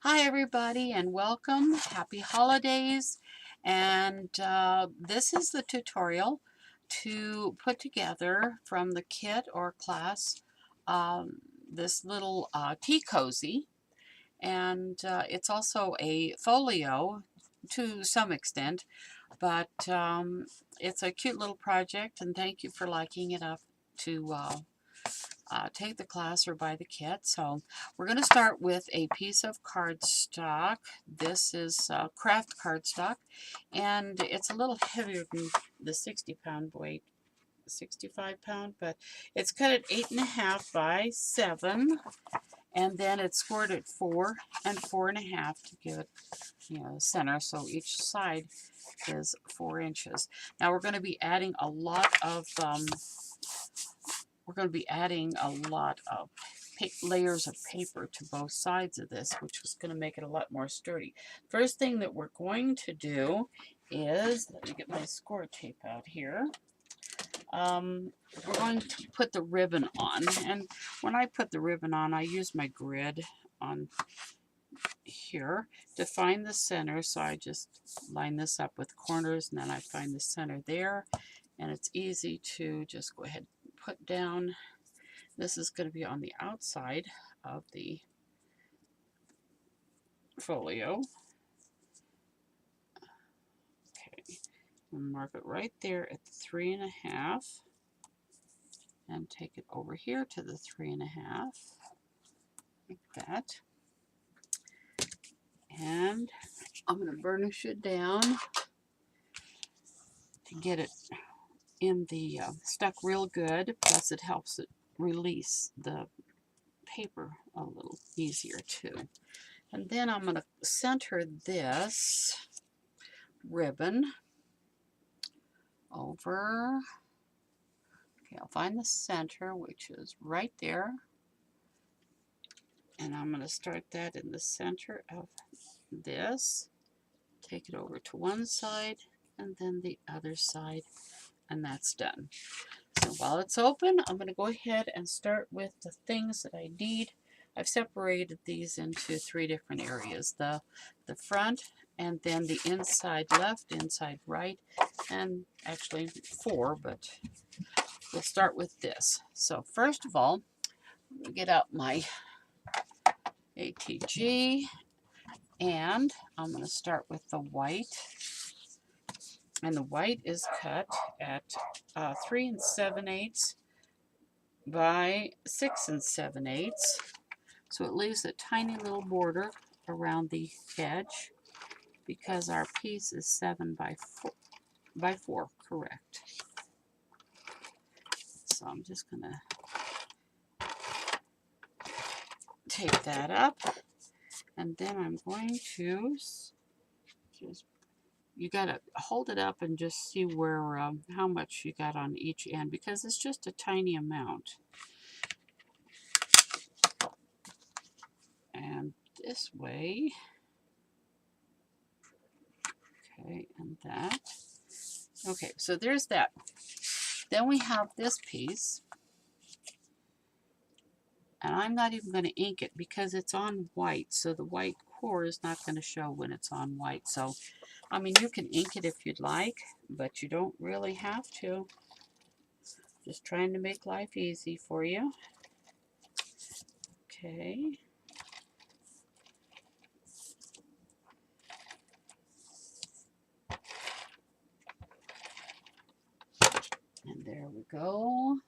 Hi everybody and welcome. Happy holidays. And this is the tutorial to put together from the kit or class this little tea cozy. And it's also a folio to some extent, but it's a cute little project, and thank you for liking it up to take the class or buy the kit. So we're going to start with a piece of cardstock. This is craft cardstock, and it's a little heavier than the 60-pound weight, 65-pound, but it's cut at 8.5 by 7, and then it's scored at 4 and 4.5 to give it, center. So each side is 4 inches. Now we're going to be adding a lot of layers of paper to both sides of this, which is going to make it a lot more sturdy. First thing that we're going to do is, let me get my score tape out here. We're going to put the ribbon on, and when I put the ribbon on, I use my grid on here to find the center. So I just line this up with corners, and then I find the center there, and it's easy to just go ahead and put down. This is going to be on the outside of the folio. Okay, we'll mark it right there at the 3.5 and take it over here to the 3.5, like that. And I'm going to burnish it down to get it in the stuck real good. Plus it helps it release the paper a little easier too. And then I'm going to center this ribbon over. Okay, I'll find the center, which is right there. And I'm going to start that in the center of this. Take it over to one side and then the other side, and that's done. So while it's open, I'm going to go ahead and start with the things that I need. I've separated these into 3 different areas. The front, and then the inside left, inside right, and actually 4, but we'll start with this. So first of all, I'm going to get out my ATG, and I'm going to start with the white. And the white is cut at 3 7/8 by 6 7/8. So it leaves a tiny little border around the edge because our piece is 7 by 4, correct. So I'm just going to tape that up, and then I'm going to just, you got to hold it up and just see where how much you got on each end, because it's just a tiny amount. And this way. Okay, and that. Okay, so there's that. Then we have this piece, and I'm not even going to ink it because it's on white, so the white core is not going to show when it's on white. So, I mean, you can ink it if you'd like, but you don't really have to. Just trying to make life easy for you. Okay. And there we go.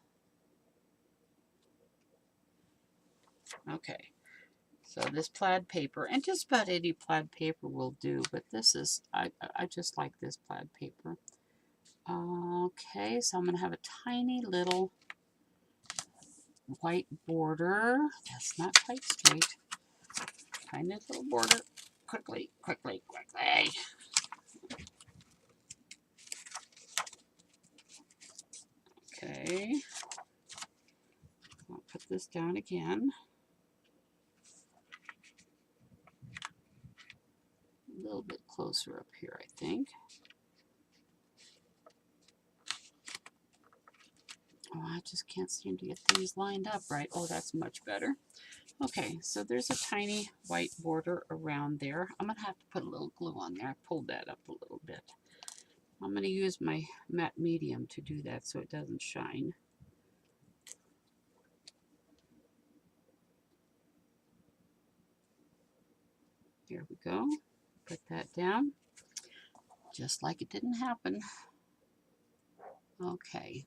Okay. So this plaid paper, and just about any plaid paper will do, but this is, I just like this plaid paper. Okay, so I'm going to have a tiny little white border. That's not quite straight. Tiny little border. Quickly, quickly, quickly. Okay. I'll put this down again. A little bit closer up here, I think. Oh, I just can't seem to get things lined up right. Oh, that's much better. Okay, so there's a tiny white border around there. I'm going to have to put a little glue on there. I pulled that up a little bit. I'm going to use my matte medium to do that so it doesn't shine. There we go. Put that down. Just like it didn't happen. Okay,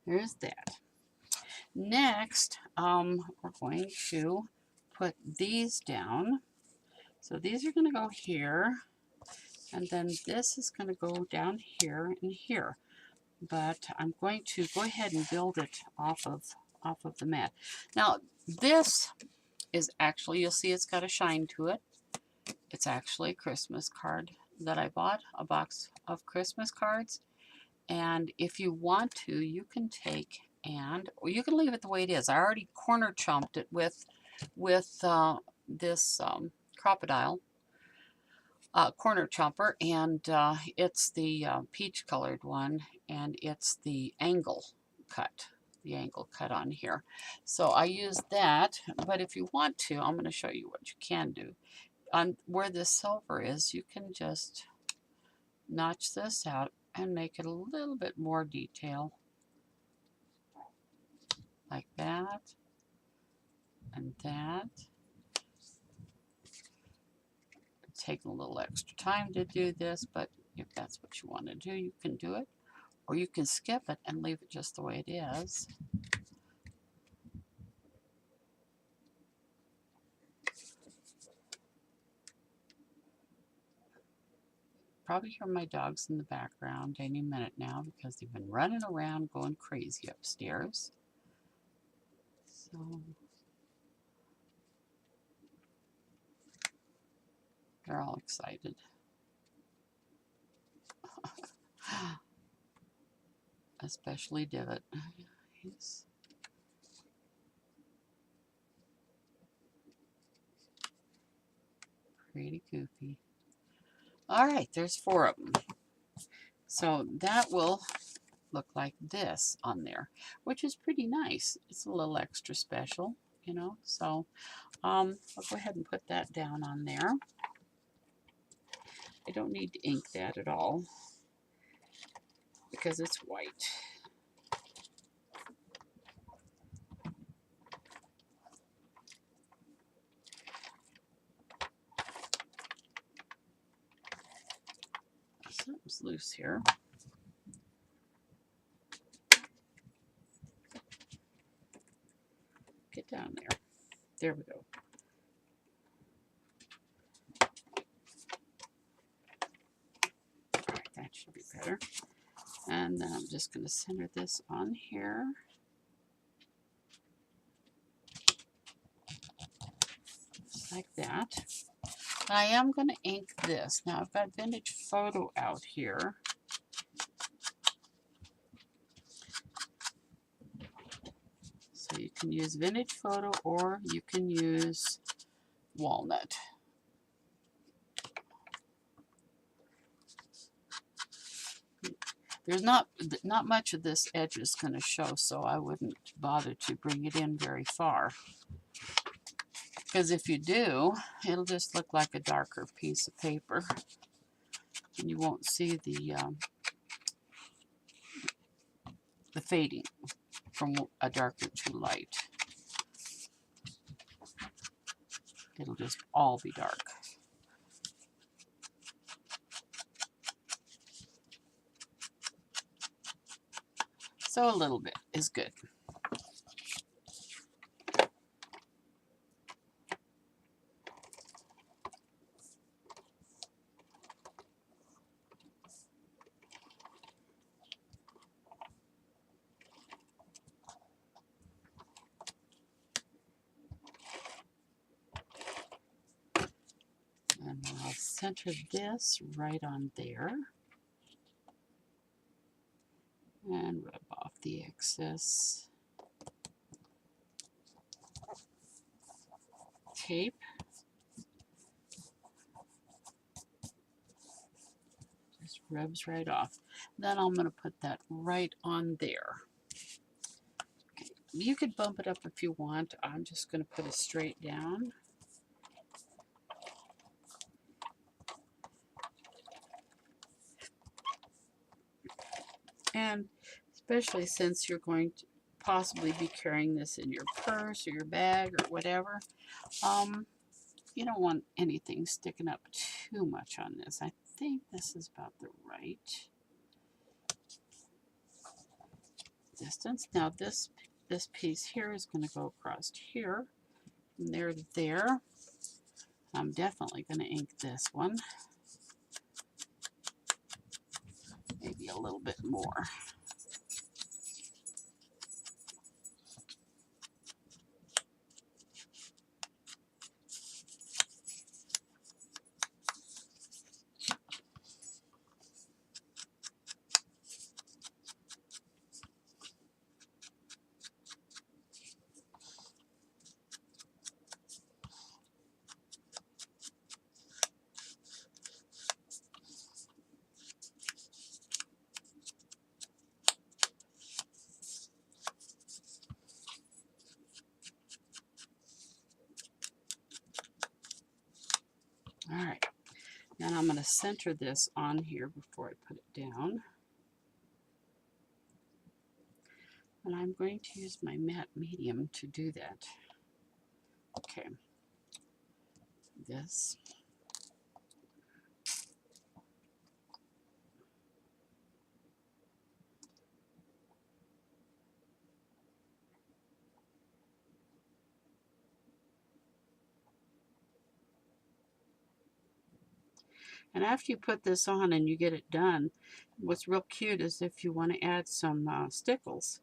there's that. Next, we're going to put these down. So these are going to go here, and then this is going to go down here and here. But I'm going to go ahead and build it off of the mat. Now, this is actually, you'll see it's got a shine to it. It's actually a Christmas card that I bought, a box of Christmas cards. And if you want to, you can take or you can leave it the way it is. I already corner chomped it with this Crop-A-Dile corner chomper, and it's the peach colored one, and it's the angle cut on here. So I use that, but if you want to, I'm going to show you what you can do. On where this silver is, you can just notch this out and make it a little bit more detail, like that, and that. Take a little extra time to do this, but if that's what you want to do, you can do it. Or you can skip it and leave it just the way it is. Probably hear my dogs in the background any minute now because they've been running around going crazy upstairs. So they're all excited. Especially Divot. He's pretty goofy. All right, there's 4 of them. So that will look like this on there, which is pretty nice. It's a little extra special, you know. So I'll go ahead and put that down on there. I don't need to ink that at all because it's white. Something's loose here. Get down there. There we go. Right, that should be better. And then I'm just going to center this on here. Just like that. I am going to ink this. Now I've got Vintage Photo out here. So you can use Vintage Photo or you can use Walnut. There's not much of this edge is going to show, so I wouldn't bother to bring it in very far. Because if you do, it'll just look like a darker piece of paper. And you won't see the fading from a darker to light. It'll just all be dark. So a little bit is good. And I'll center this right on there. And rub off the excess tape. Just rubs right off. Then I'm going to put that right on there. Okay, You could bump it up if you want. I'm just going to put it straight down. And especially since you're going to possibly be carrying this in your purse or your bag or whatever, you don't want anything sticking up too much on this. I think this is about the right distance. Now this piece here is going to go across here, from there to there. I'm definitely going to ink this one. Maybe a little bit more. All right, and I'm going to center this on here before I put it down. And I'm going to use my matte medium to do that. Okay, this. And after you put this on and you get it done, what's real cute is if you want to add some stickles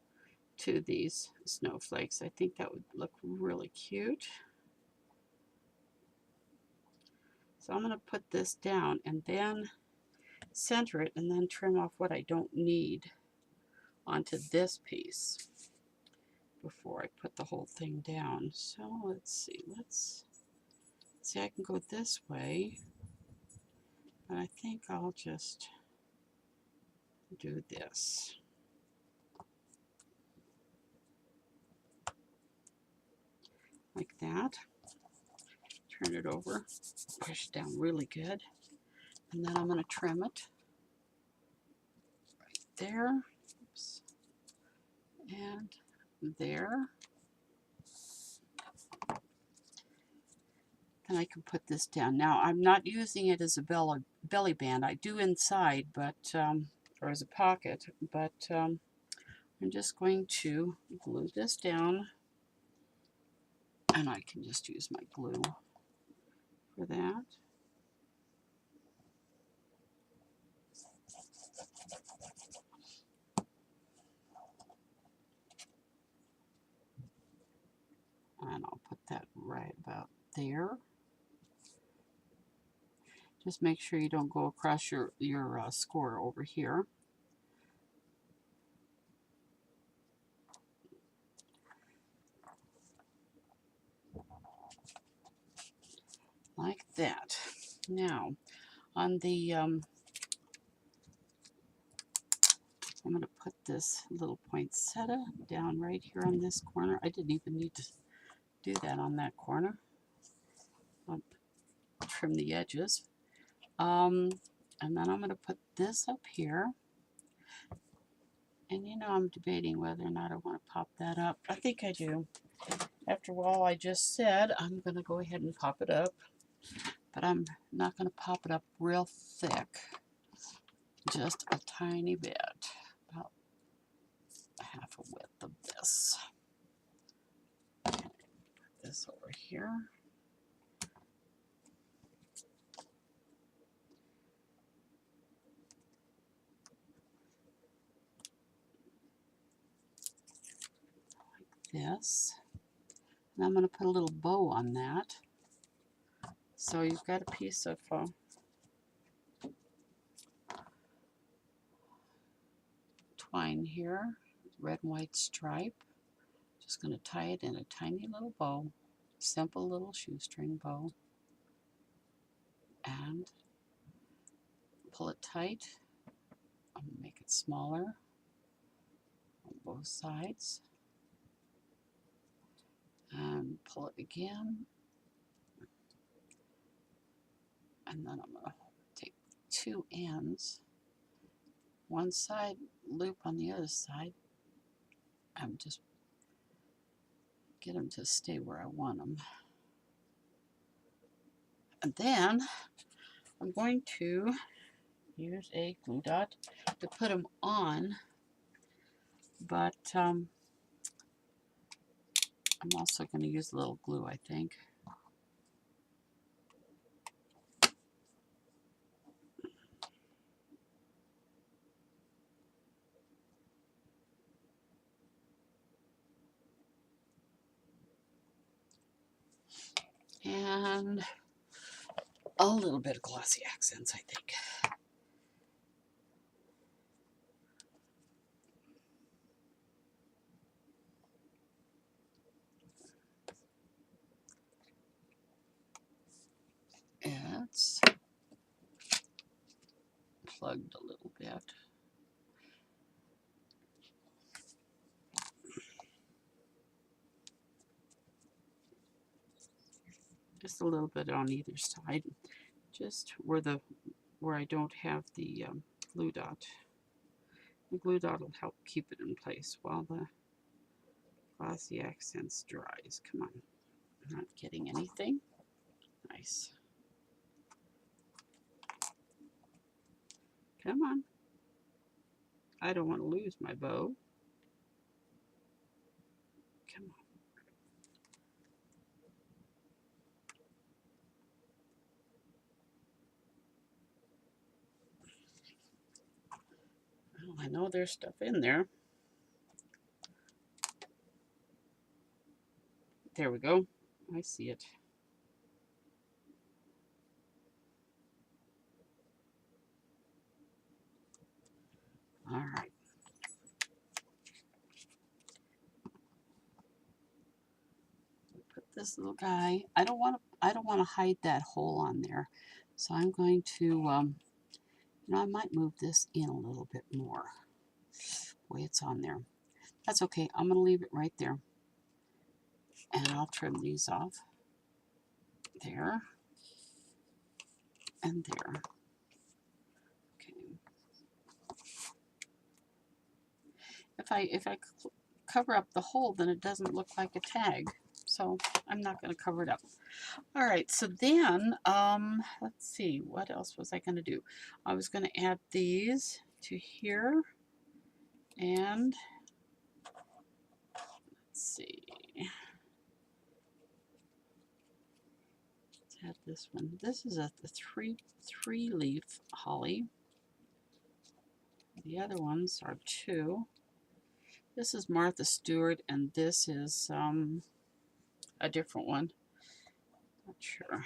to these snowflakes. I think that would look really cute. So I'm going to put this down and then center it and then trim off what I don't need onto this piece before I put the whole thing down. So let's see, I can go this way, but I think I'll just do this. Like that. Turn it over, push it down really good, and then I'm going to trim it right there. Oops. And there. And I can put this down. Now, I'm not using it as a belly band. I do inside, but or as a pocket, but I'm just going to glue this down, and I can just use my glue for that. And I'll put that right about there. Just make sure you don't go across your score over here. Like that. Now, on the, I'm going to put this little poinsettia down right here on this corner. I didn't even need to do that on that corner. I'll trim the edges. And then I'm going to put this up here. And you know, I'm debating whether or not I want to pop that up. I think I do. After all I just said, I'm going to go ahead and pop it up. But I'm not going to pop it up real thick. Just a tiny bit. About half a width of this. Put this over here. This, and I'm going to put a little bow on that. So you've got a piece of twine here, red and white stripe. Just going to tie it in a tiny little bow, simple little shoestring bow, and pull it tight. I'm going to make it smaller on both sides. and pull it again. And then I'm going to take two ends, one side loop on the other side, and just get them to stay where I want them. And then I'm going to use a glue dot to put them on, but I'm also going to use a little glue, I think. And a little bit of glossy accents, I think. It's plugged a little bit. Just a little bit on either side, just where I don't have the glue dot. The glue dot will help keep it in place while the glossy accents dries. Come on, I'm not getting anything. Nice. Come on. I don't want to lose my bow. Come on. Well, I know there's stuff in there. There we go. I see it. All right. Put this little guy. I don't want to hide that hole on there, so I'm going to I might move this in a little bit more. The way it's on there. That's okay. I'm going to leave it right there, and I'll trim these off. There and there. Okay. If I cover up the hole, then it doesn't look like a tag. So I'm not going to cover it up. All right, so then, let's see, what else was I going to do? I was going to add these to here, and let's see. Let's add this one. This is the three leaf holly. The other ones are two. This is Martha Stewart, and this is a different one. Not sure.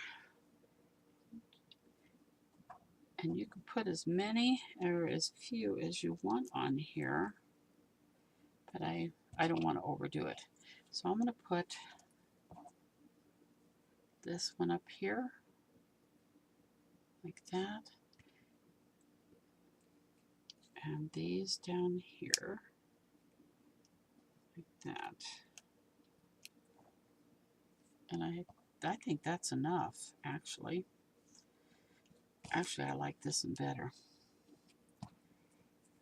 And you can put as many or as few as you want on here, but I don't want to overdo it. So I'm going to put this one up here, like that, and these down here, like that. And I think that's enough, actually. Actually, I like this one better.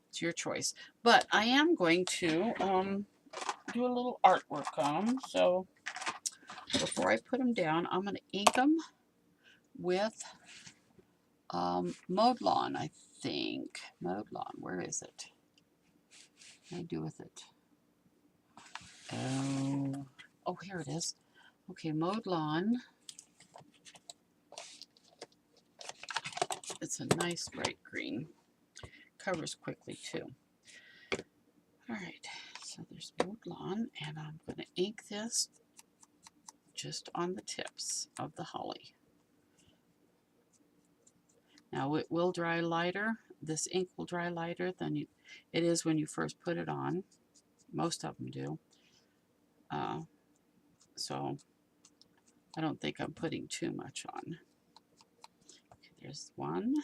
It's your choice. But I am going to do a little artwork on them. So before I put them down, I'm going to ink them with Mowed Lawn, I think. Mowed Lawn, where is it? What do I do with it? Oh, here it is. Okay, Mowed Lawn. It's a nice bright green. Covers quickly too. All right, so there's Mowed Lawn, and I'm going to ink this just on the tips of the holly. Now it will dry lighter. This ink will dry lighter than it is when you first put it on. Most of them do. So I don't think I'm putting too much on. Okay, there's one.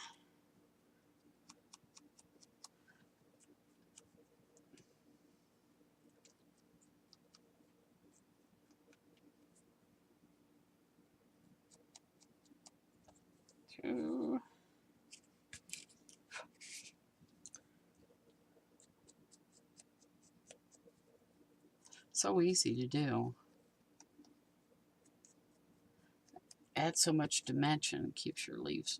2. So easy to do. Adds so much dimension, keeps your leaves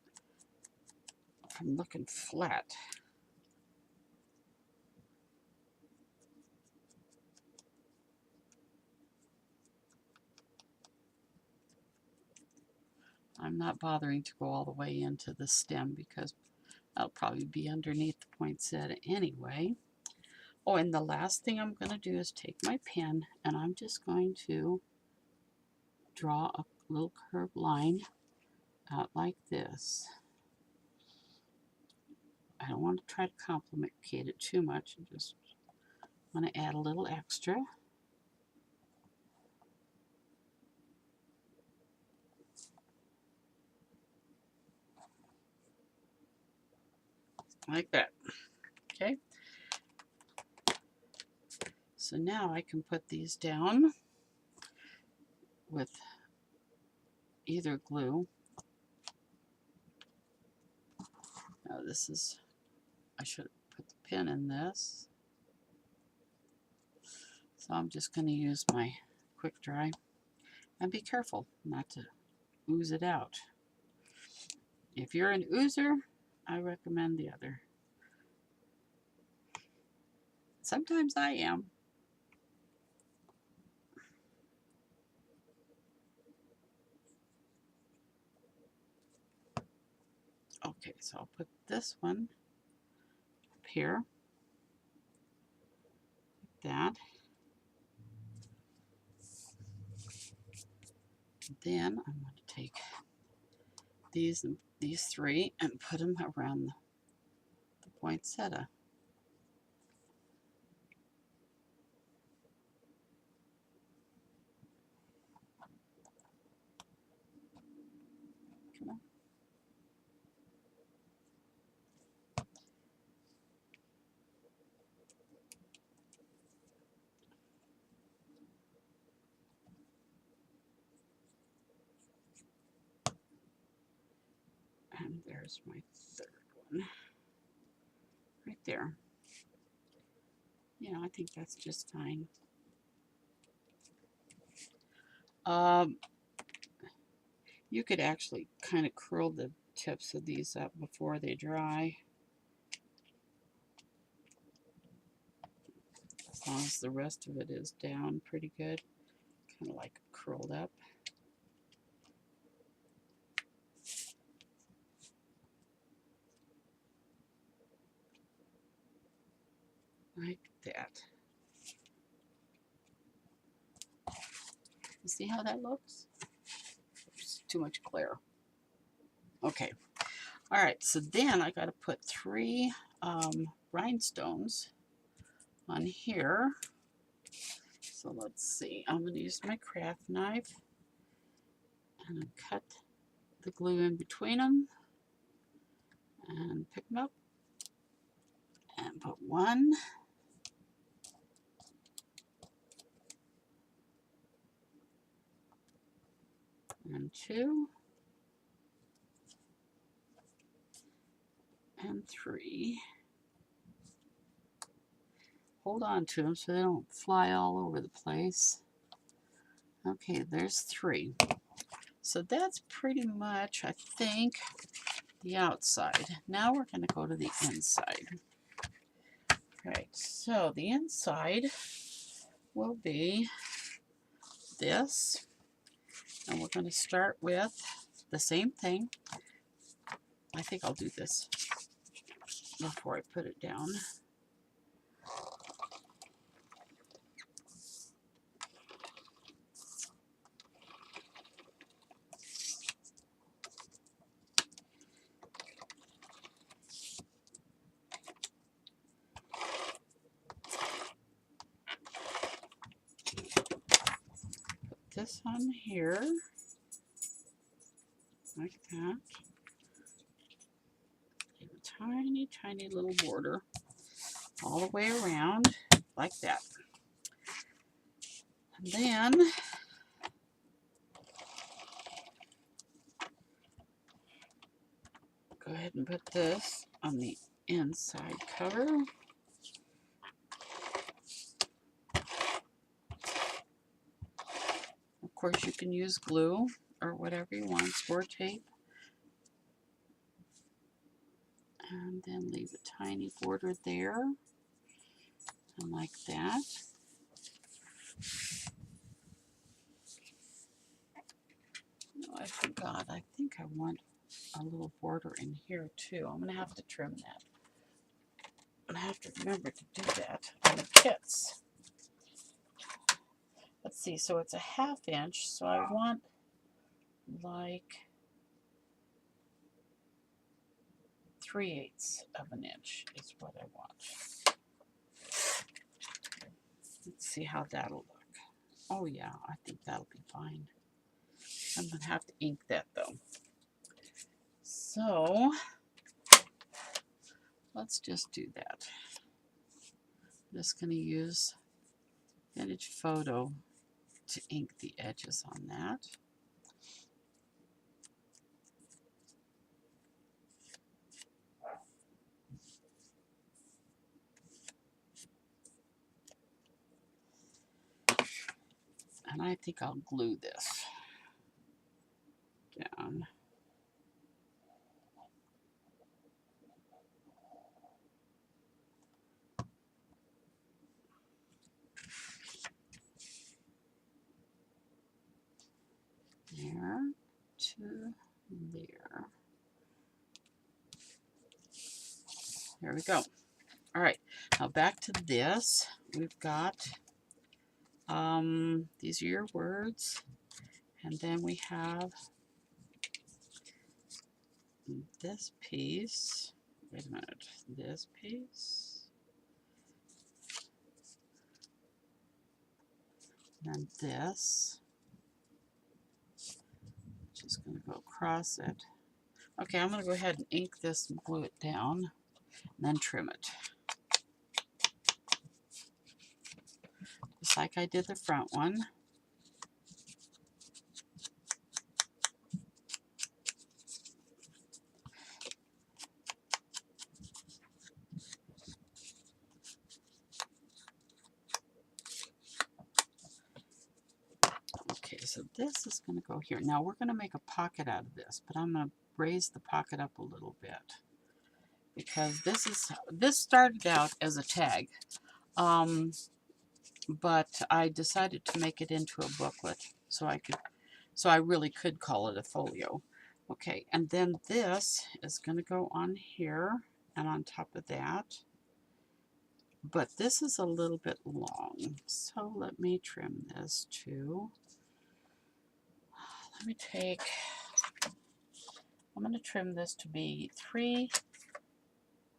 from looking flat. I'm not bothering to go all the way into the stem because I'll probably be underneath the poinsettia anyway. Oh, and the last thing I'm going to do is take my pen and I'm just going to draw a little curved line out like this. I don't want to try to complicate it too much. I just want to add a little extra. Like that. Okay. So now I can put these down with either glue. Now this is, I should have put the pin in this. So I'm just going to use my quick dry. And be careful not to ooze it out. If you're an oozer, I recommend the other. Sometimes I am. Okay, so I'll put this one up here, like that. Then I'm going to take these 3 and put them around the poinsettia. Come on. And there's my 3rd one. Right there. Yeah, I think that's just fine. You could actually kind of curl the tips of these up before they dry. As long as the rest of it is down pretty good. Kind of like curled up. Like that. You see how that looks? It's too much glare. Okay. All right, so then I got to put 3 rhinestones on here. So let's see. I'm going to use my craft knife and cut the glue in between them and pick them up and put 1. And 2. And 3. Hold on to them so they don't fly all over the place. Okay, there's 3. So that's pretty much, I think, the outside. Now we're going to go to the inside. Right, so the inside will be this. And we're going to start with the same thing. I think I'll do this before I put it down. Put this on here, like that. Give a tiny, tiny little border all the way around, like that. And then ahead and put this on the inside cover. Of course, you can use glue or whatever you want, score tape. And then leave a tiny border there, and like that. Oh, I forgot. I think I want a little border in here too. I'm going to have to trim that. I have to remember to do that on the kits. Let's see, so it's a 1/2 inch, so I want like 3/8 of an inch is what I want. Let's see how that'll look. Oh yeah, I think that'll be fine. I'm going to have to ink that though. So let's just do that. I'm just going to use Vintage Photo to ink the edges on that. And I think I'll glue this down. There to there. There we go. All right, now back to this. We've got, these are your words. And then we have this piece. Wait a minute. This piece. And this. Just going to go across it. Okay, I'm going to go ahead and ink this and glue it down. And then trim it. Just like I did the front one. Okay, so this is going to go here. Now we're going to make a pocket out of this, but I'm going to raise the pocket up a little bit because this started out as a tag, but I decided to make it into a booklet so I really could call it a folio. Okay, and then this is going to go on here and on top of that. But this is a little bit long, so let me trim this too. Let me take, I'm going to trim this to be 3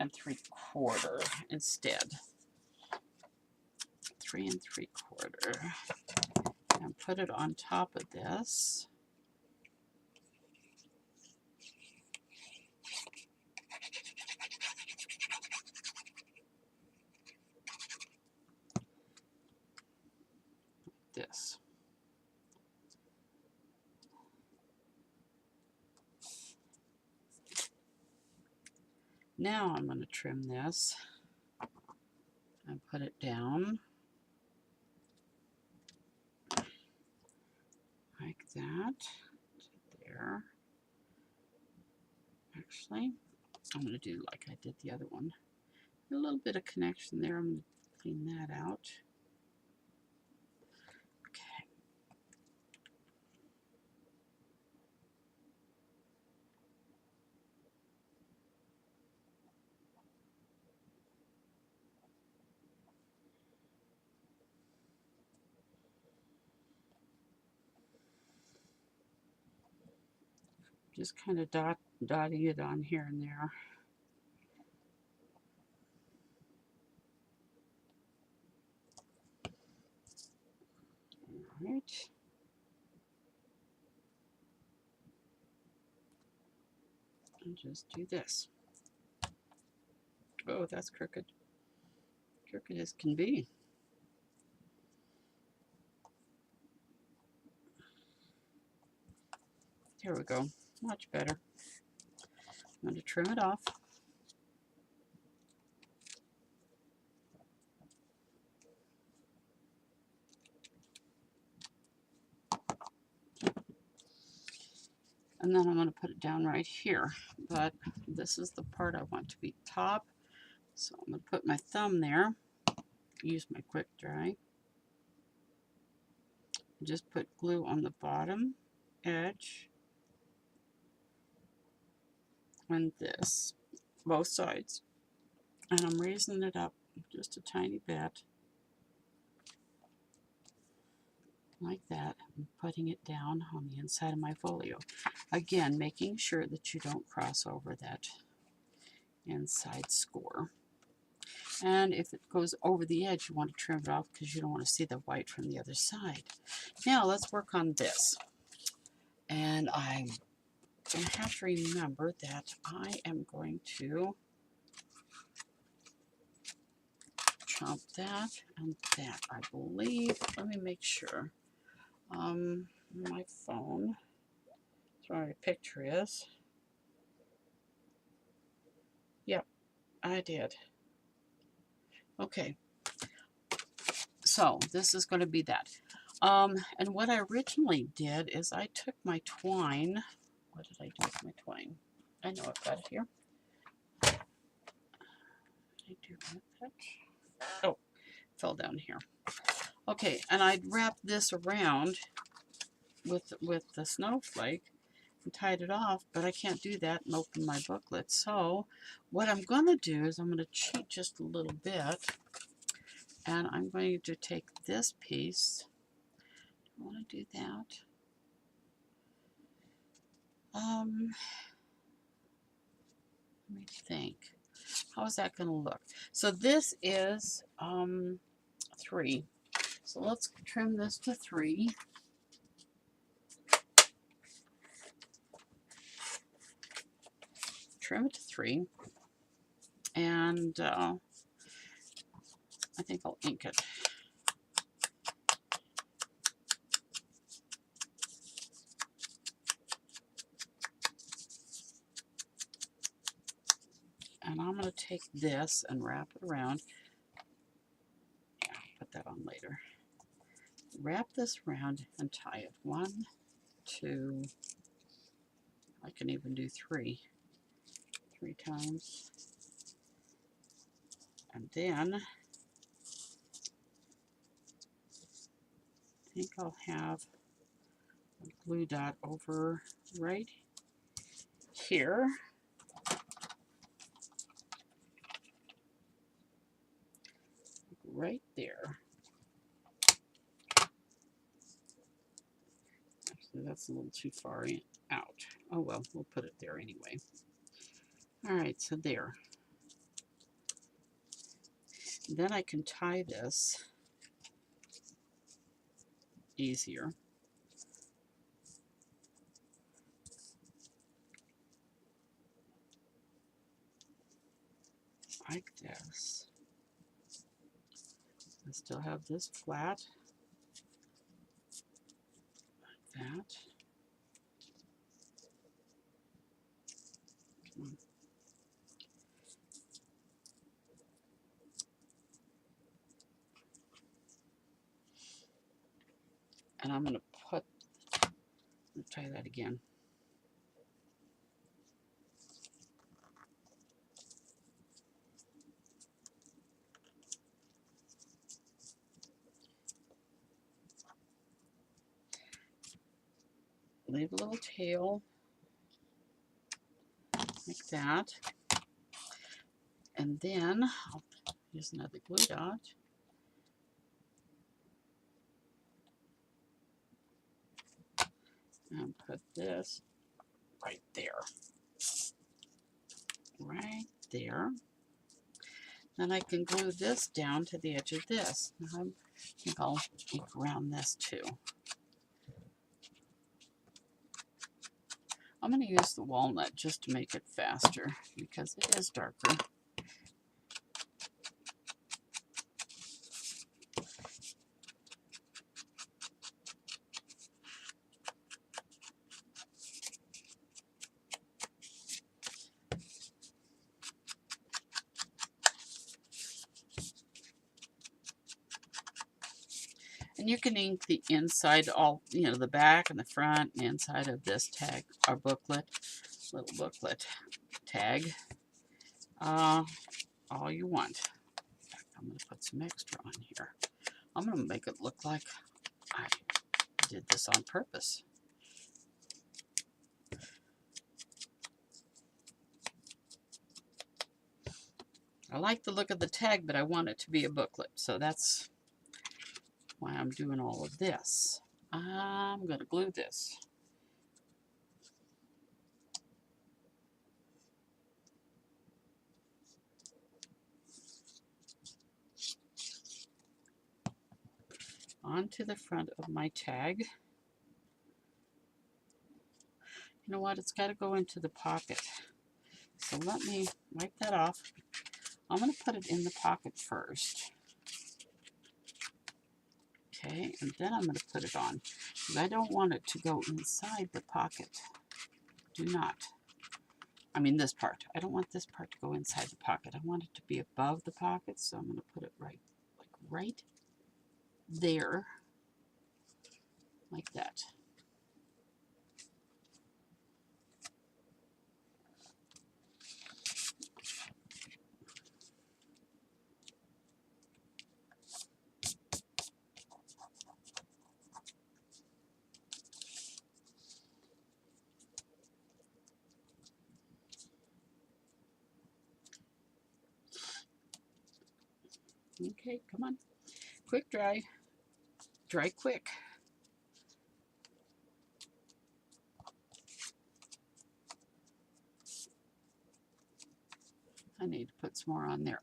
3/4 instead. 3 3/4. And put it on top of this. This. Now I'm going to trim this and put it down like that to there. Actually, I'm going to do like I did the other one. A little bit of connection there. I'm going to clean that out. Okay. Just kind of dotting it on here and there. All right. And just do this. Oh, that's crooked. Crooked as can be. There we go. Much better. I'm going to trim it off. And then I'm going to put it down right here. But this is the part I want to be top. So I'm going to put my thumb there. Use my quick dry. Just put glue on the bottom edge. And this. Both sides. And I'm raising it up just a tiny bit. Like that, and putting it down on the inside of my folio. Again, making sure that you don't cross over that inside score. And if it goes over the edge, you want to trim it off because you don't want to see the white from the other side. Now let's work on this. And I'm going to have to remember that I am going to chop that and that, I believe. Let me make sure. My phone. That's where my picture is. Yep, I did. Okay. So this is going to be that. And what I originally did is I took my twine. What did I do with my twine? I know I've got it here. What did I do with it? Oh, it fell down here. Okay, and I'd wrap this around with the snowflake and tied it off, but I can't do that and open my booklet. So what I'm going to do is I'm going to cheat just a little bit, and I'm going to take this piece. I want to do that. Let me think. How is that going to look? So this is 3. So let's trim this to 3. Trim it to 3. And I think I'll ink it. And I'm going to take this and wrap it around. Yeah, put that on later. Wrap this around and tie it. 1, 2, I can even do 3. 3 times. And then I think I'll have a glue dot over right here. Right there. Actually, that's a little too far out. Oh well, we'll put it there anyway. Alright, so there. Then I can tie this easier. Like this. I still have this flat. Like that. Come on. And I'm going to try that again. Leave a little tail like that. And then I'll use another glue dot. And put this right there. Right there. Then I can glue this down to the edge of this. Now I think I'll ink around this too. I'm going to use the walnut just to make it faster because it is darker. And you can ink the inside, all, the back and the front and inside of this tag or booklet, little booklet tag, all you want. I'm going to put some extra on here. I'm going to make it look like I did this on purpose. I like the look of the tag, but I want it to be a booklet, so that's why I'm doing all of this. I'm going to glue this. Onto the front of my tag. You know what? It's got to go into the pocket. So let me wipe that off. I'm going to put it in the pocket first. Okay, and then I'm going to put it on. Because I don't want it to go inside the pocket. Do not. I mean this part. I don't want this part to go inside the pocket. I want it to be above the pocket, so I'm going to put it right there, like that. Okay, come on. Quick dry. Dry quick. I need to put some more on there.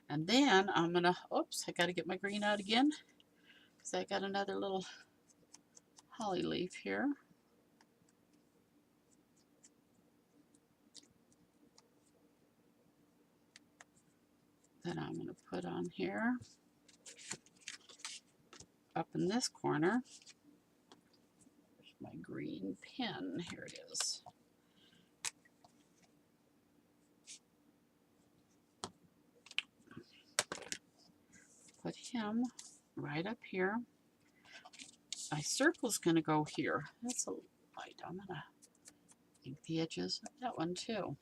And then I'm going to, oops, I got to get my green out again. So I got another little holly leaf here. That I'm going to put on here. Up in this corner. There's my green pen. Here it is. Put him right up here. My circle's going to go here. That's a light. I'm going to ink the edges of that one too.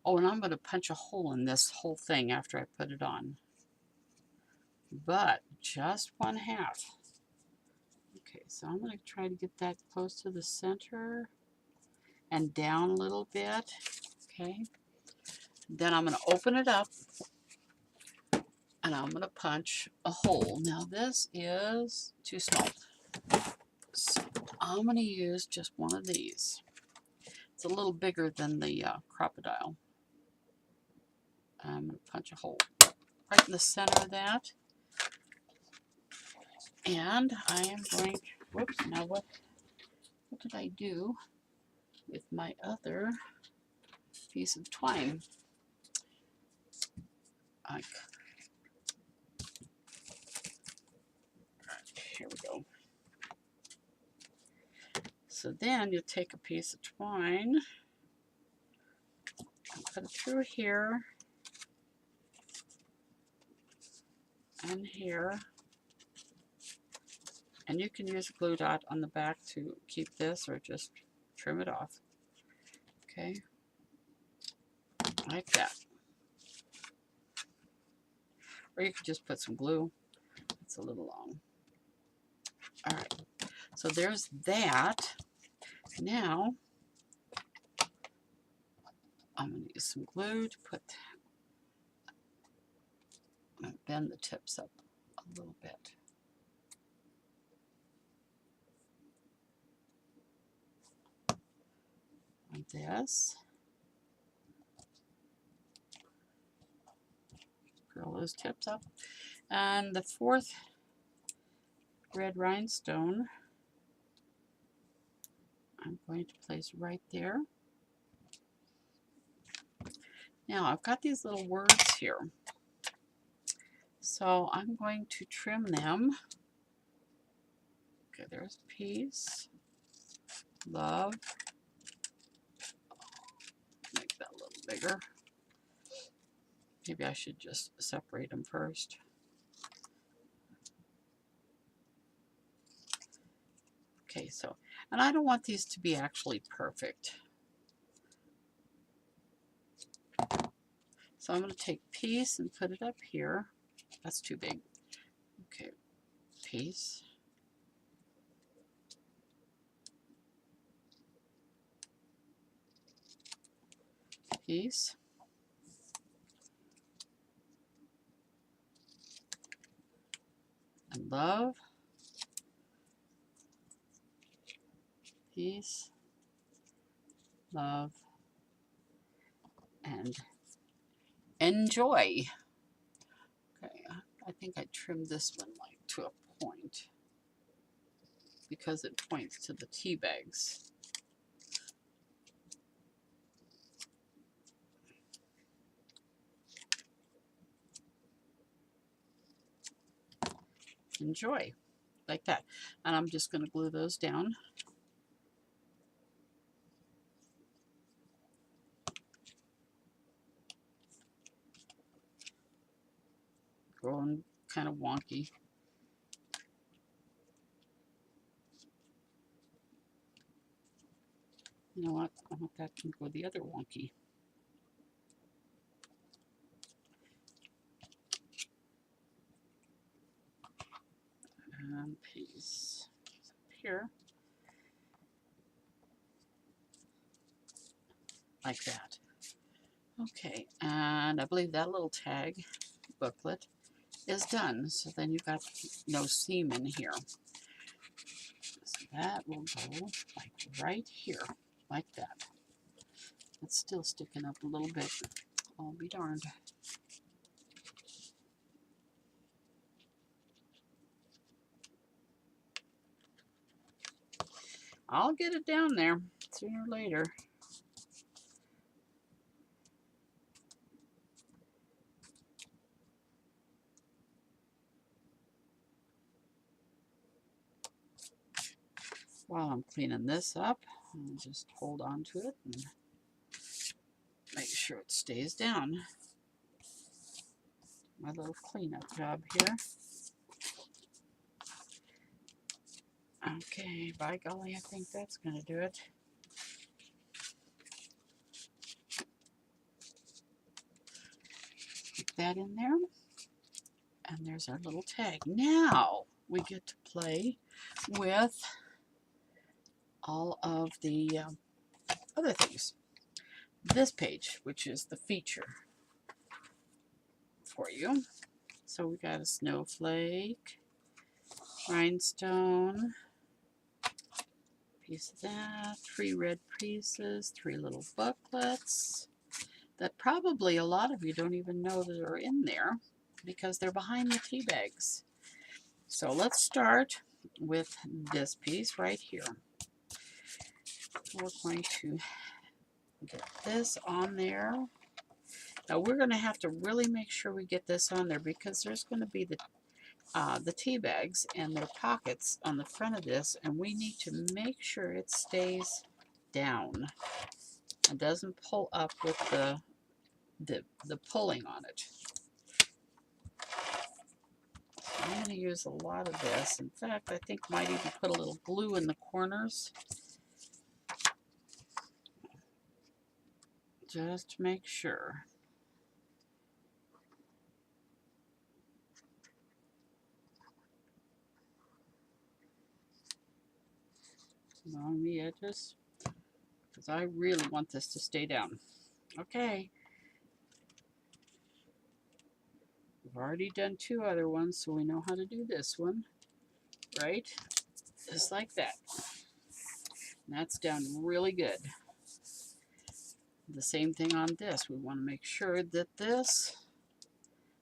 Oh, and I'm going to punch a hole in this whole thing after I put it on. But just 1/2. Okay, so I'm going to try to get that close to the center and down a little bit. Okay. Then I'm going to open it up and I'm going to punch a hole. Now this is too small. So I'm going to use just one of these. It's a little bigger than the crocodile. I'm going to punch a hole right in the center of that. And I am going to, whoops, now what did I do with my other piece of twine? Here we go. So then you take a piece of twine and put it through here and here. And you can use a glue dot on the back to keep this or just trim it off. Okay, like that. Or you could just put some glue. It's a little long. All right, so there's that. Now, I'm going to use some glue to put, I'm going to bend the tips up a little bit. Like this. Curl those tips up. And the 4th red rhinestone, I'm going to place right there. Now I've got these little words here. So I'm going to trim them. Okay, there's peace, love. Make that a little bigger. Maybe I should just separate them first. Okay, so, and I don't want these to be actually perfect. So I'm going to take peace and put it up here. That's too big. Okay, peace. Peace. And love. Peace. Love. And enjoy. Okay, I think I trimmed this one like to a point because it points to the tea bags. Enjoy, like that. And I'm just going to glue those down. Going kind of wonky. You know what? I want that to go the other wonky. And piece here. Like that. Okay, and I believe that little tag booklet is done. So then you've got no seam in here. So that will go like right here, like that. It's still sticking up a little bit. I'll be darned. I'll get it down there sooner or later. While I'm cleaning this up, I'll just hold on to it and make sure it stays down. My little cleanup job here. Okay, by golly, I think that's going to do it. Put that in there. And there's our little tag. Now we get to play with all of the other things. This page, which is the feature for you. So we got a snowflake, rhinestone, piece of that, 3 red pieces, 3 little booklets that probably a lot of you don't even know that are in there because they're behind the tea bags. So let's start with this piece right here. We're going to get this on there. Now we're going to have to really make sure we get this on there because there's going to be the tea bags and their pockets on the front of this, and we need to make sure it stays down and doesn't pull up with the pulling on it. I'm going to use a lot of this. In fact, I think I might even put a little glue in the corners just to make sure. Along the edges, because I really want this to stay down. Okay. We've already done 2 other ones, so we know how to do this one, right? Just like that. And that's down really good. The same thing on this. We want to make sure that this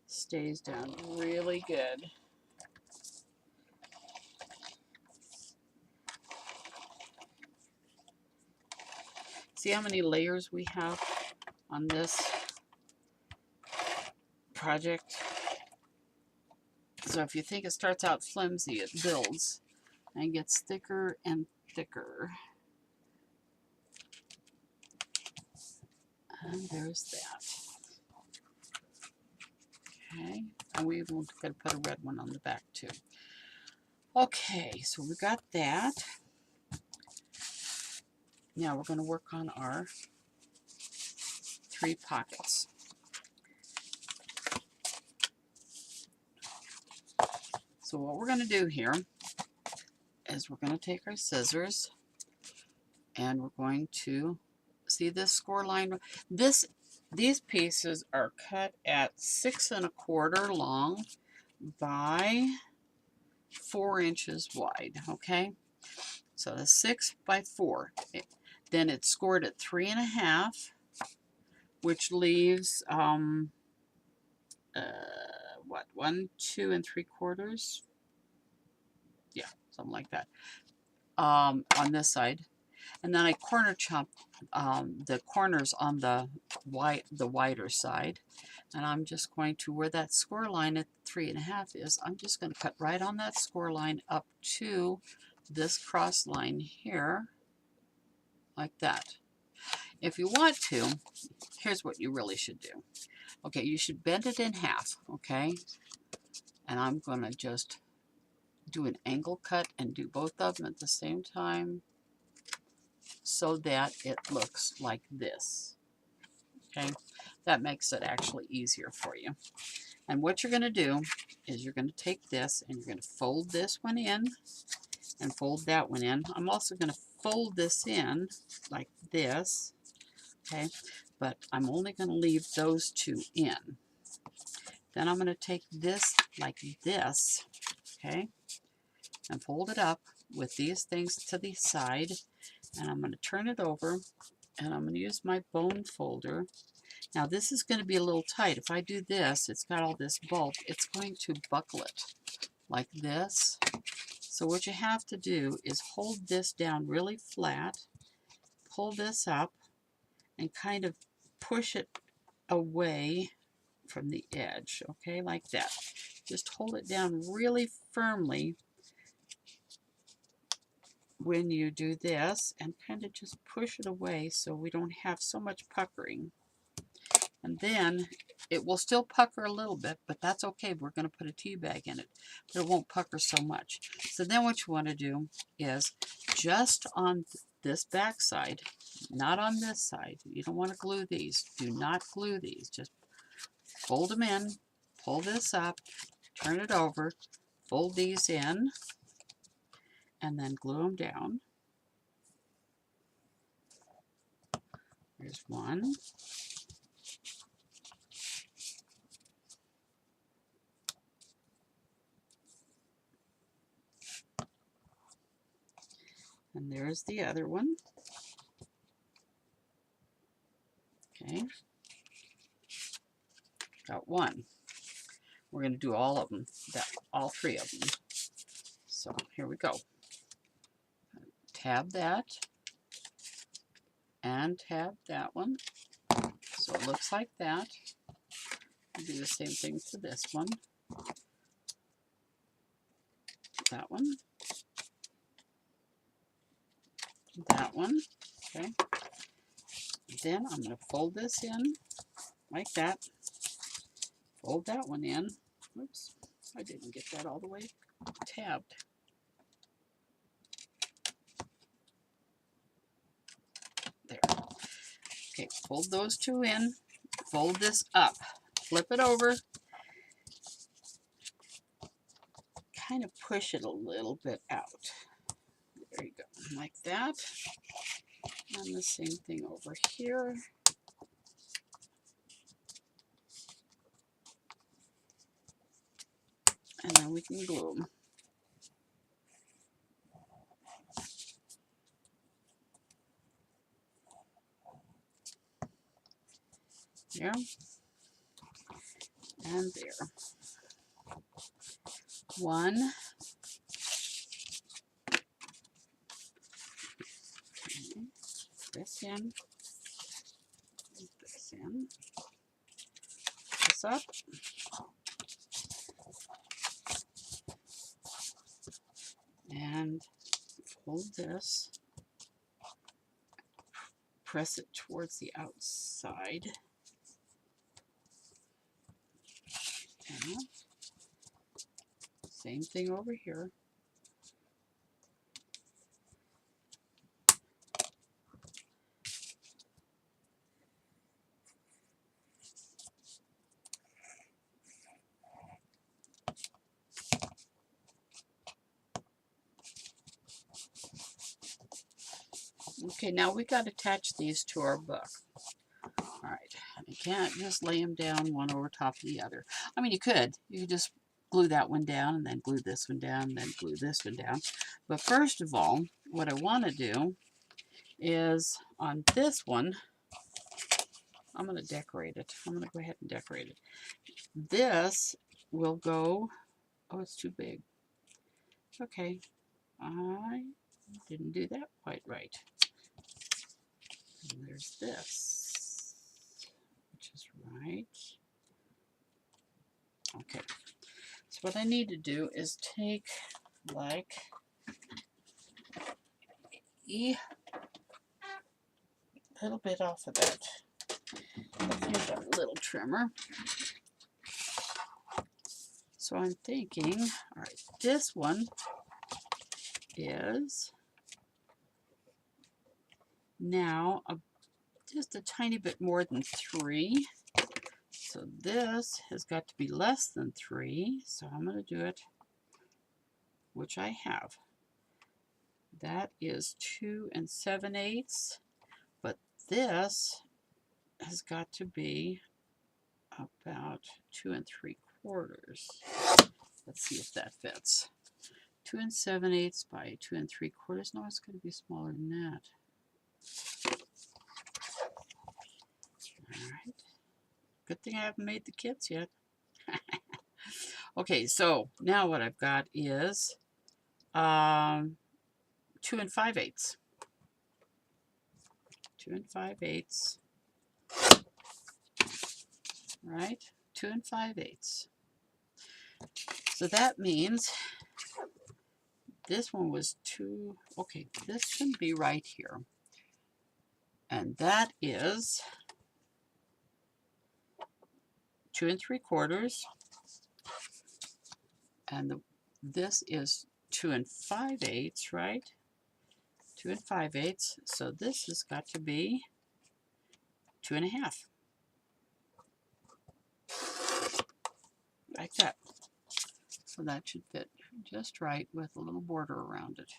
stays down really good. See how many layers we have on this project. So if you think it starts out flimsy, it builds and gets thicker and thicker. And there's that. Okay, and we're going to put a red one on the back too. Okay, so we got that. Now we're going to work on our 3 pockets. So what we're going to do here is we're going to take our scissors and we're going to see this score line. These pieces are cut at 6 1/4 long by 4 inches wide. Okay, so the 6 by 4. Then it's scored at 3 1/2, which leaves what, 1 2 3/4. Yeah, something like that. On this side. And then I corner chop the corners on the wider side, and I'm just going to, where that score line at 3 1/2 is, I'm just going to cut right on that score line up to this cross line here, like that. If you want to, here's what you really should do. Okay, you should bend it in half, okay? And I'm going to just do an angle cut and do both of them at the same time, so that it looks like this. Okay, that makes it actually easier for you. And what you're going to do is you're going to take this and you're going to fold this one in and fold that one in. I'm also going to fold this in like this, okay, but I'm only going to leave those 2 in. Then I'm going to take this like this, okay, and fold it up with these things to the side, and I'm going to turn it over, and I'm going to use my bone folder. Now this is going to be a little tight. If I do this, it's got all this bulk, it's going to buckle it like this. So what you have to do is hold this down really flat, pull this up, and kind of push it away from the edge, okay, like that. Just hold it down really firmly when you do this, and kind of just push it away so we don't have so much puckering. And then it will still pucker a little bit, but that's okay. We're going to put a tea bag in it, but it won't pucker so much. So then what you want to do is just on this back side, not on this side. You don't want to glue these. Do not glue these. Just fold them in, pull this up, turn it over, fold these in, and then glue them down. There's one. And there's the other one. Okay. Got one. We're going to do all of them, all 3 of them. So here we go. Tab that and tab that one. So it looks like that. I'll do the same thing to this one. That one. That one. Okay. Then I'm going to fold this in like that. Fold that one in. Oops, I didn't get that all the way tabbed. There. Okay, fold those 2 in. Fold this up. Flip it over. Kind of push it a little bit out. There you go, like that. And the same thing over here. And then we can glue them. There. And there. One. Okay. This in. This in. this up. And fold this. Press it towards the outside. And same thing over here. Okay, now we got to attach these to our book. All right, you can't just lay them down one over top of the other. I mean, you could just glue that one down and then glue this one down and then glue this one down. But first of all, what I want to do is on this one, I'm going to decorate it. I'm going to go ahead and decorate it. This will go, oh, it's too big. Okay, I didn't do that quite right. And there's this, which is right. Okay, so what I need to do is take like a little bit off of that. Here's a little trimmer. So I'm thinking, all right, this one is now just a tiny bit more than 3. So this has got to be less than 3. So I'm going to do it, which I have. That is 2 7/8. But this has got to be about 2 3/4. Let's see if that fits. 2 7/8 by 2 3/4. No, it's going to be smaller than that. All right. Good thing I haven't made the kits yet. Okay, so now what I've got is 2 5/8. 2 5/8. Right? 2 5/8. So that means this one was 2. Okay, this should be right here. And that is 2 3/4. And this is 2 5/8, right? 2 5/8. So this has got to be 2 1/2. Like that. So that should fit just right with a little border around it.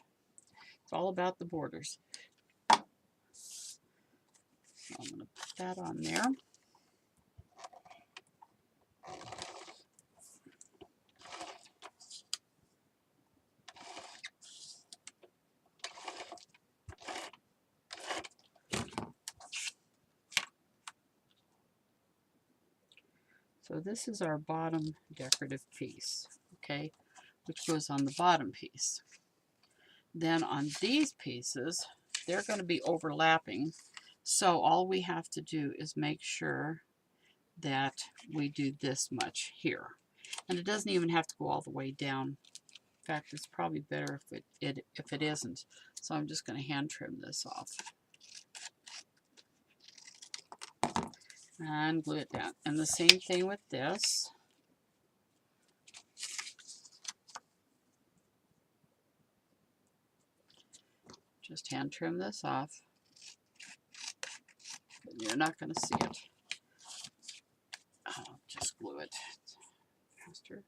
It's all about the borders. So I'm going to put that on there. So this is our bottom decorative piece, okay, which goes on the bottom piece. Then on these pieces, they're going to be overlapping. So all we have to do is make sure that we do this much here. And it doesn't even have to go all the way down. In fact, it's probably better if it isn't. So I'm just going to hand trim this off. And glue it down. And the same thing with this. Just hand trim this off. But you're not going to see it. I'll just glue it faster.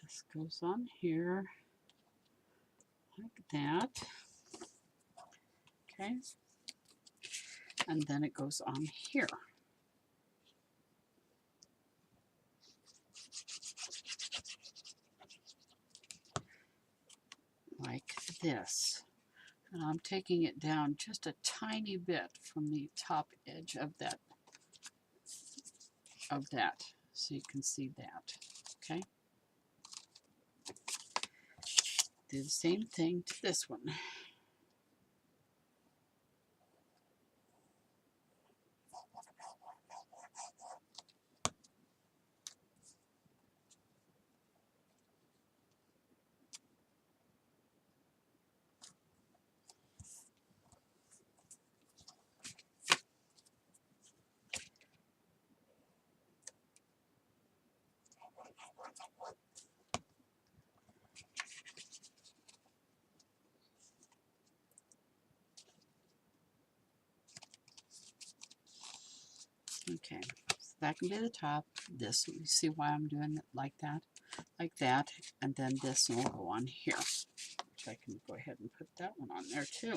This goes on here like that. Okay. And then it goes on here. Like this. And I'm taking it down just a tiny bit from the top edge of that. so you can see that. Okay. Do the same thing to this one. Okay, so that can be the top. This, you see why I'm doing it like that, and then this will go on here, which I can go ahead and put that one on there too.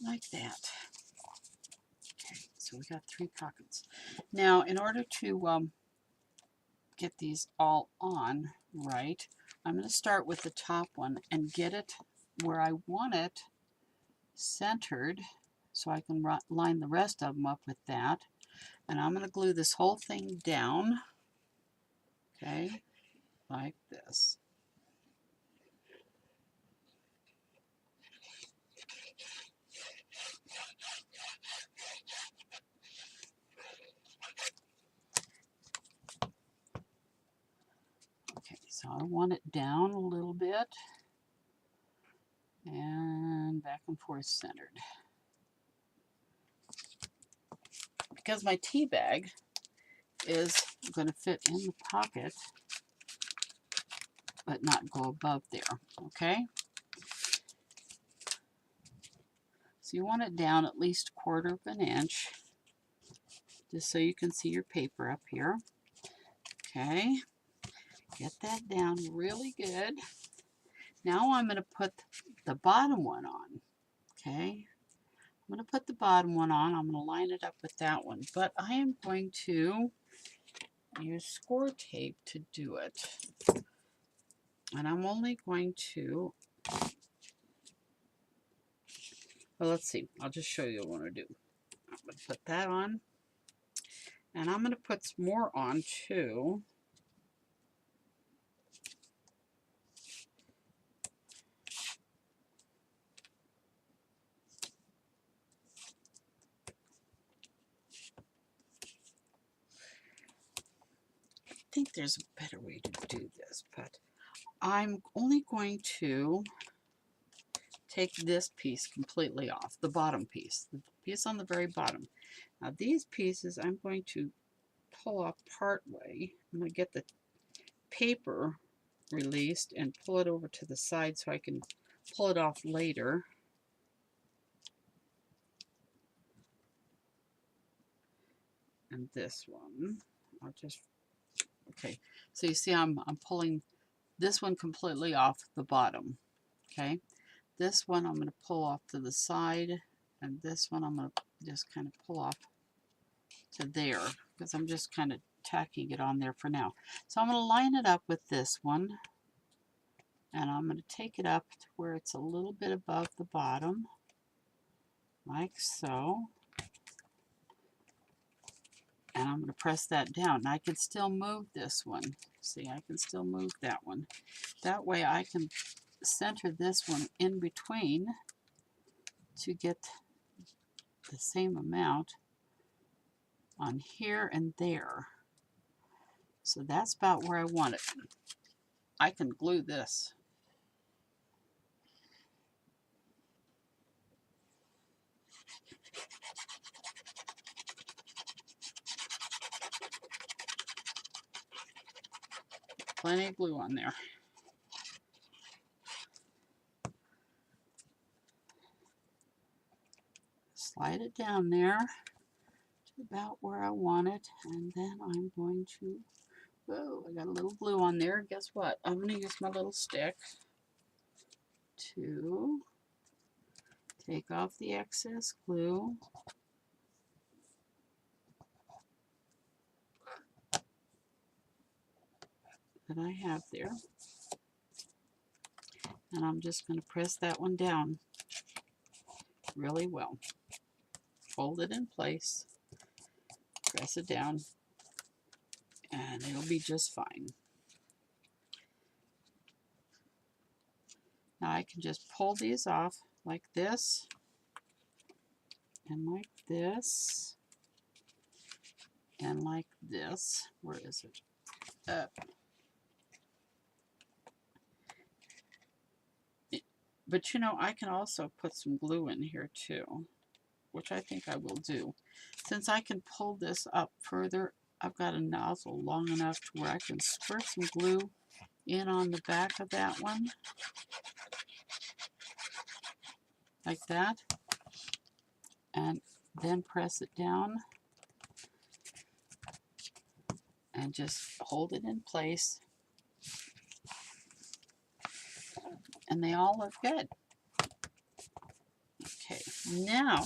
Like that. Okay, so we got 3 pockets. Now, in order to get these all on right, I'm going to start with the top one and get it where I want it centered, so I can line the rest of them up with that. And I'm going to glue this whole thing down, okay, like this. Okay, so I want it down a little bit and back and forth centered. Because my tea bag is going to fit in the pocket but not go above there, okay? So you want it down at least 1/4 of an inch, just so you can see your paper up here. Okay, get that down really good. Now I'm going to put the bottom one on, okay? I'm going to put the bottom one on. I'm going to line it up with that one, but I am going to use score tape to do it. And I'm only going to, well, let's see. I'll just show you what I want to do. I'm going to put that on. And I'm going to put some more on too. I think there's a better way to do this, but I'm only going to take this piece completely off, the bottom piece, the piece on the very bottom. Now these pieces I'm going to pull off part way. I'm going to get the paper released and pull it over to the side so I can pull it off later. And this one, I'll just, okay, so you see I'm pulling this one completely off the bottom, okay? This one I'm going to pull off to the side, and this one I'm going to just kind of pull off to there, because I'm just kind of tacking it on there for now. So I'm going to line it up with this one, and I'm going to take it up to where it's a little bit above the bottom, like so. And I'm going to press that down. And I can still move this one. See, I can still move that one. That way I can center this one in between to get the same amount on here and there. So that's about where I want it. I can glue this. Plenty of glue on there. Slide it down there to about where I want it, and then I'm going to, whoa, I got a little glue on there. Guess what? I'm going to use my little stick. to take off the excess glue. That I have there. And I'm just going to press that one down really well. Fold it in place, press it down, and it'll be just fine. Now I can just pull these off like this, and like this, and like this. Where is it? But you know, I can also put some glue in here too, which I think I will do. Since I can pull this up further, I've got a nozzle long enough to where I can squirt some glue in on the back of that one, like that, and then press it down and just hold it in place, and they all look good. Okay, now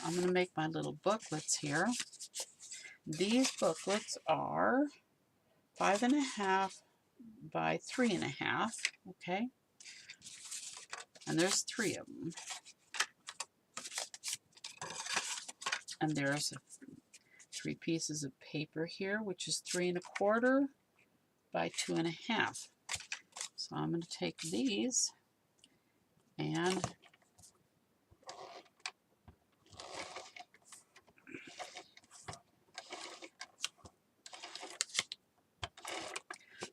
I'm going to make my little booklets here. These booklets are 5.5 by 3.5, okay? And there's 3 of them. And there's 3 pieces of paper here, which is 3.25 by 2.5. So I'm going to take these and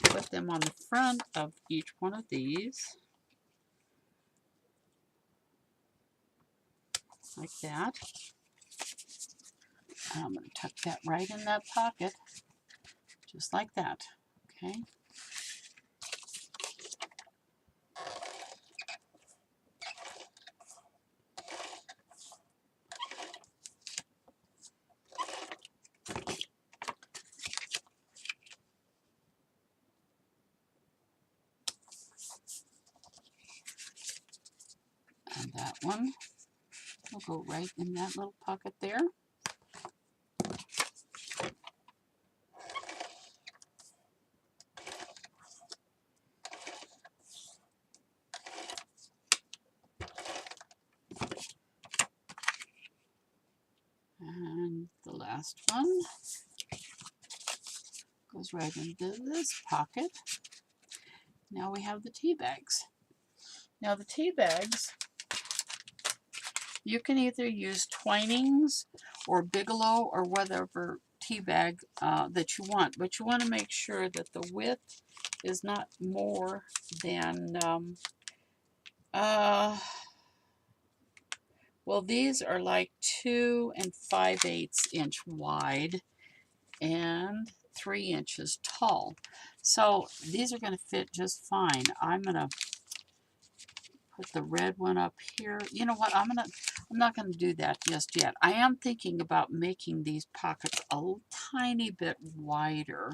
put them on the front of each one of these, like that. And I'm going to tuck that right in that pocket, just like that, okay? And that one will go right in that little pocket there. And the last one goes right into this pocket. Now we have the tea bags. Now the tea bags, you can either use Twinings or Bigelow or whatever tea bag that you want, but you want to make sure that the width is not more than, well, these are like 2 5/8 inch wide and 3 inches tall. So these are going to fit just fine. I'm going to put the red one up here. You know what? I'm not going to do that just yet. I am thinking about making these pockets a tiny bit wider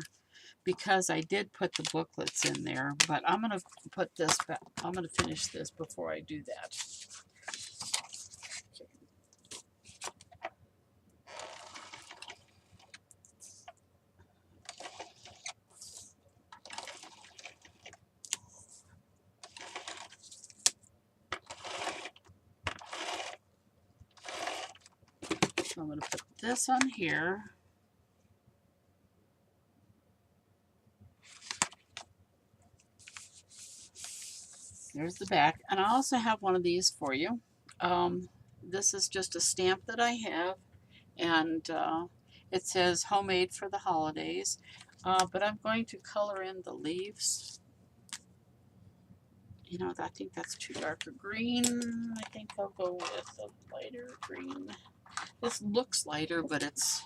because I did put the booklets in there, but I'm going to put this back. I'm going to finish this before I do that. So I'm going to put this on here. There's the back. And I also have one of these for you. This is just a stamp that I have. And it says homemade for the holidays. But I'm going to color in the leaves. You know, I think that's too dark a green. I think I'll go with a lighter green. This looks lighter, but it's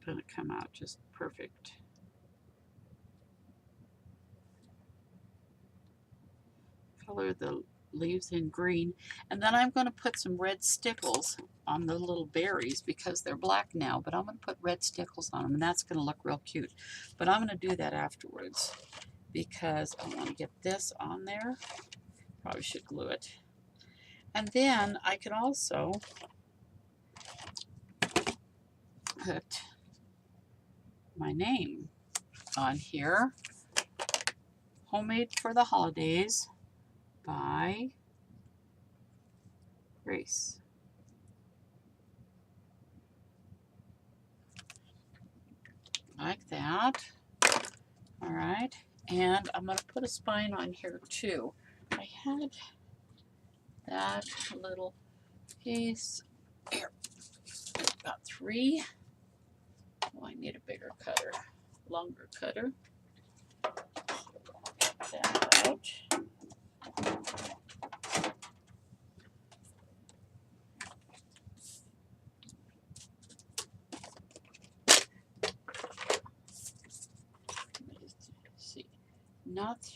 going to come out just perfect. Color the leaves in green. And then I'm going to put some red stickles on the little berries because they're black now, but I'm going to put red stickles on them, and that's going to look real cute. But I'm going to do that afterwards. because I want to get this on there. Probably should glue it. And then I can also put my name on here. Homemade for the Holidays by Grace. Like that. All right. And I'm going to put a spine on here too. I had that little piece. Here. Got 3. Oh, I need a bigger cutter, longer cutter. Get that out. See, not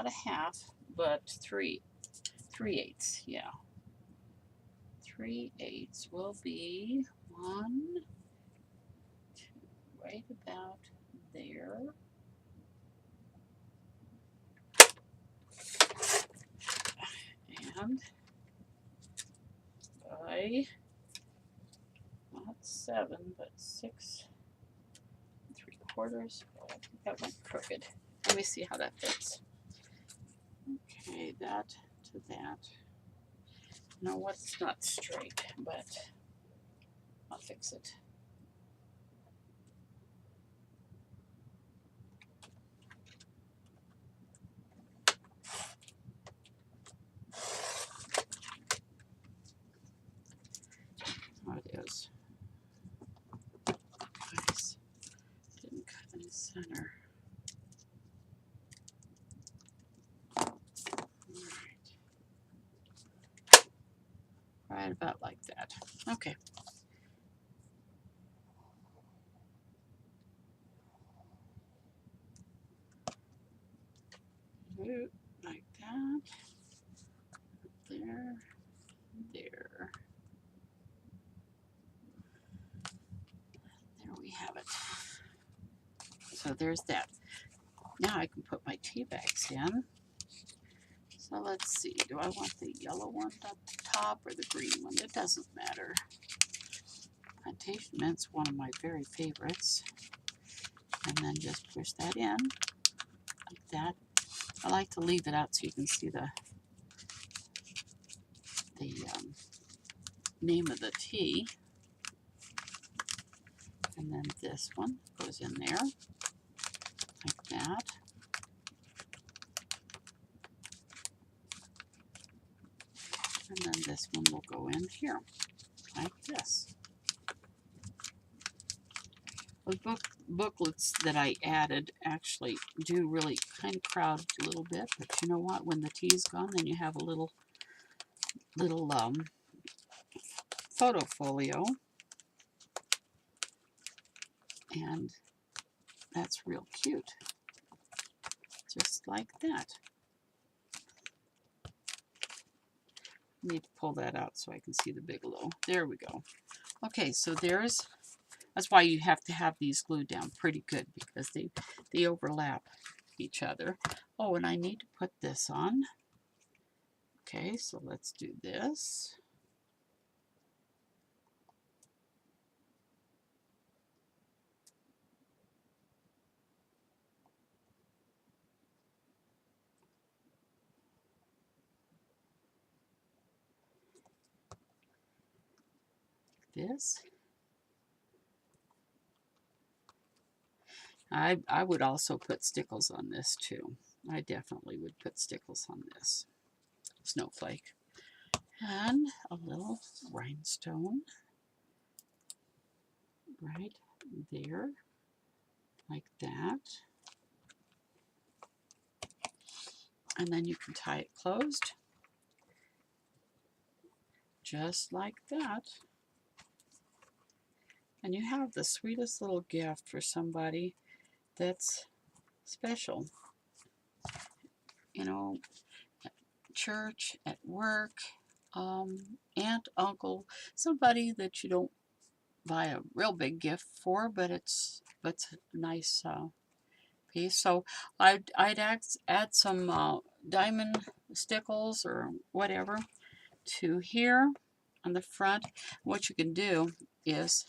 a half, but 3/8. Yeah, 3/8 will be 1, 2, right about there. And by not 7, but 6 3/4. Oh, I think that went crooked. Let me see how that fits. Okay, that to that. No, what's not straight, but I'll fix it. Oh, it is. Nice. Didn't cut in the center. Right about like that. Okay. Like that. There. There. There we have it. So there's that. Now I can put my tea bags in. So let's see. Do I want the yellow one at the top or the green one? It doesn't matter. Plantation Mint's one of my very favorites. And then just push that in like that. I like to leave it out so you can see the name of the tea. And then this one goes in there like that. And then this one will go in here like this. The booklets that I added actually do really kind of crowd a little bit, but you know what? When the tea's gone, then you have a little photo folio, and that's real cute. Just like that. Need to pull that out so I can see the Bigelow. There we go. Okay, so that's why you have to have these glued down pretty good, because they overlap each other. Oh, and I need to put this on. Okay, so let's do this. This. I would also put stickles on this too. I definitely would put stickles on this snowflake. And a little rhinestone right there, like that. And then you can tie it closed, just like that. And you have the sweetest little gift for somebody that's special. You know, at church, at work, aunt, uncle, somebody that you don't buy a real big gift for, but it's a nice piece. So I'd add some diamond stickles or whatever to here on the front. What you can do is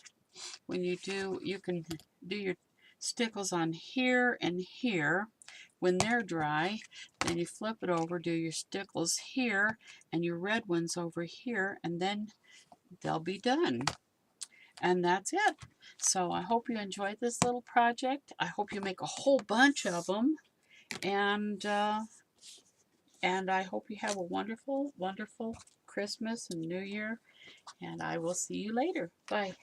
when you can do your stickles on here and here. When they're dry, then you flip it over, do your stickles here and your red ones over here, and then they'll be done. And that's it. So I hope you enjoyed this little project. I hope you make a whole bunch of them. And I hope you have a wonderful, wonderful Christmas and New Year. And I will see you later. Bye.